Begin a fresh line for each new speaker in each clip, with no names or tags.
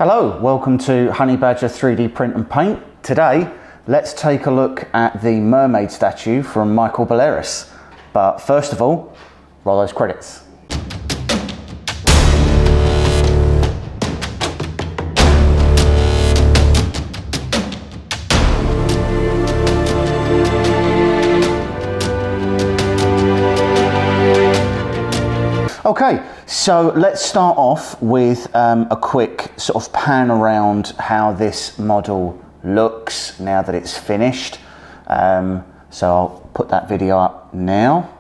Hello, welcome to Honey Badger 3D Print and Paint. Today, let's take a look at the mermaid statue from Michael Belleris. But first of all, roll those credits. Okay, so let's start off with a quick sort of pan around how this model looks now that it's finished. So I'll put that video up now.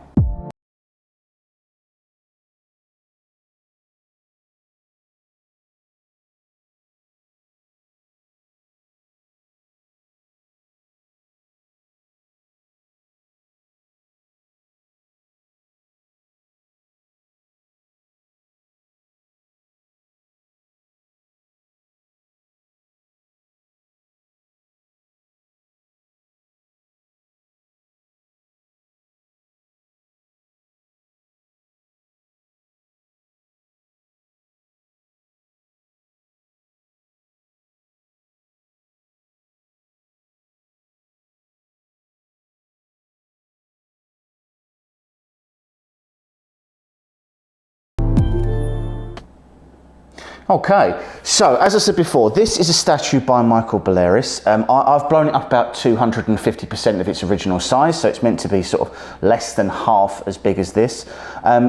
Okay, so as I said before, this is a statue by Michael Belleris. I've blown it up about 250% of its original size, so it's meant to be sort of less than half as big as this.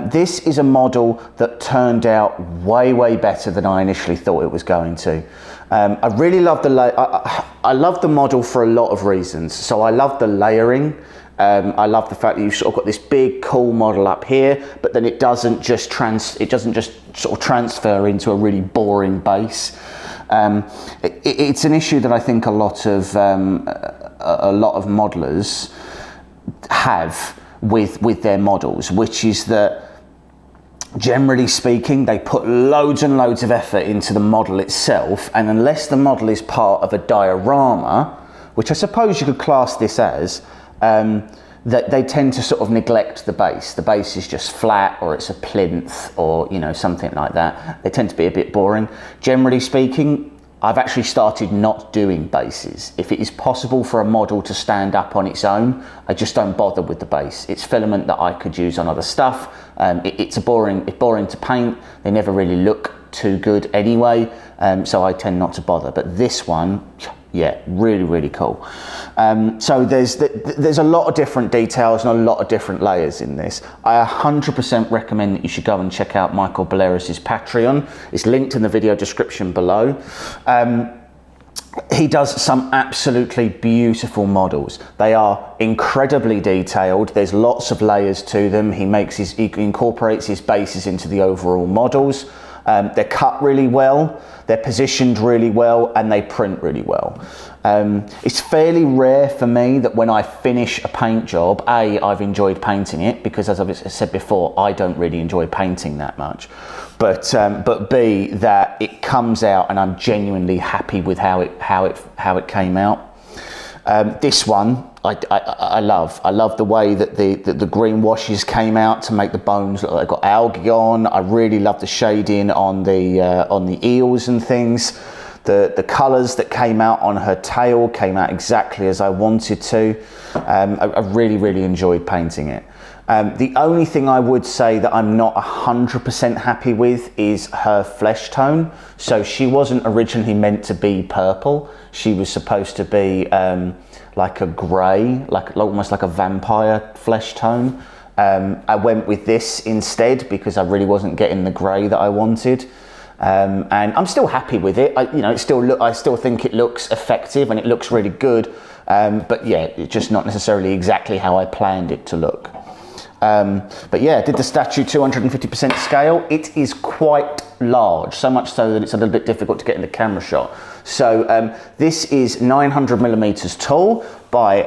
This is a model that turned out way better than I initially thought it was going to. I really love I love the model for a lot of reasons. So I love the layering. I love the fact that you've sort of got this big cool model up here, but then it doesn't just sort of transfer into a really boring base. It's an issue that I think a lot of modelers have with their models, which is that generally speaking, they put loads and loads of effort into the model itself, and unless the model is part of a diorama, which I suppose you could class this as, that they tend to sort of neglect the base. The base is just flat, or it's a plinth, or something like that. They tend to be a bit boring. Generally speaking, I've actually started not doing bases. If it is possible for a model to stand up on its own, I just don't bother with the base. It's filament that I could use on other stuff. It's boring to paint. They never really look too good anyway, so I tend not to bother. But this one, yeah, really cool. So there's a lot of different details and a lot of different layers in this. I 100% recommend that you should go and check out Michael Belleris's Patreon. It's linked in the video description below. He does some absolutely beautiful models. They are incredibly detailed. There's lots of layers to them. He incorporates his bases into the overall models. They're cut really well, they're positioned really well, and they print really well. It's fairly rare for me that when I finish a paint job, A, I've enjoyed painting it, because as I've said before, I don't really enjoy painting that much. But B, that it comes out and I'm genuinely happy with how it came out. This one I love the way that the green washes came out to make the bones look like they've got algae on. I really love the shading on the eels and things. The colours that came out on her tail came out exactly as I wanted to. I really enjoyed painting it. The only thing I would say that I'm not 100% happy with is her flesh tone. So she wasn't originally meant to be purple. She was supposed to be like a grey, almost like a vampire flesh tone. I went with this instead because I really wasn't getting the grey that I wanted. And I'm still happy with it. I still think it looks effective and it looks really good. But yeah, it's just not necessarily exactly how I planned it to look. But yeah, did the statue 250% scale. It is quite large, so much so that it's a little bit difficult to get in the camera shot. So this is 900 millimeters tall by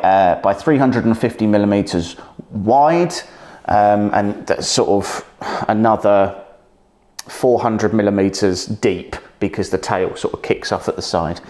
350 millimeters wide, and that's sort of another 400 millimeters deep because the tail sort of kicks off at the side.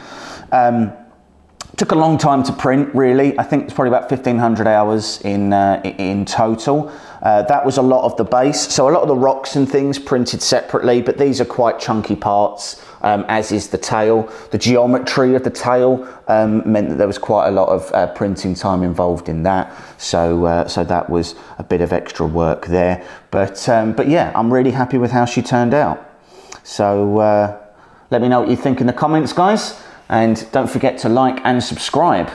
Took a long time to print, really. I think it's probably about 1,500 hours in total. That was a lot of the base. So a lot of the rocks and things printed separately, but these are quite chunky parts. as is the tail. The geometry of the tail meant that there was quite a lot of printing time involved in that. So that was a bit of extra work there. But yeah, I'm really happy with how she turned out. So let me know what you think in the comments, guys. And don't forget to like and subscribe.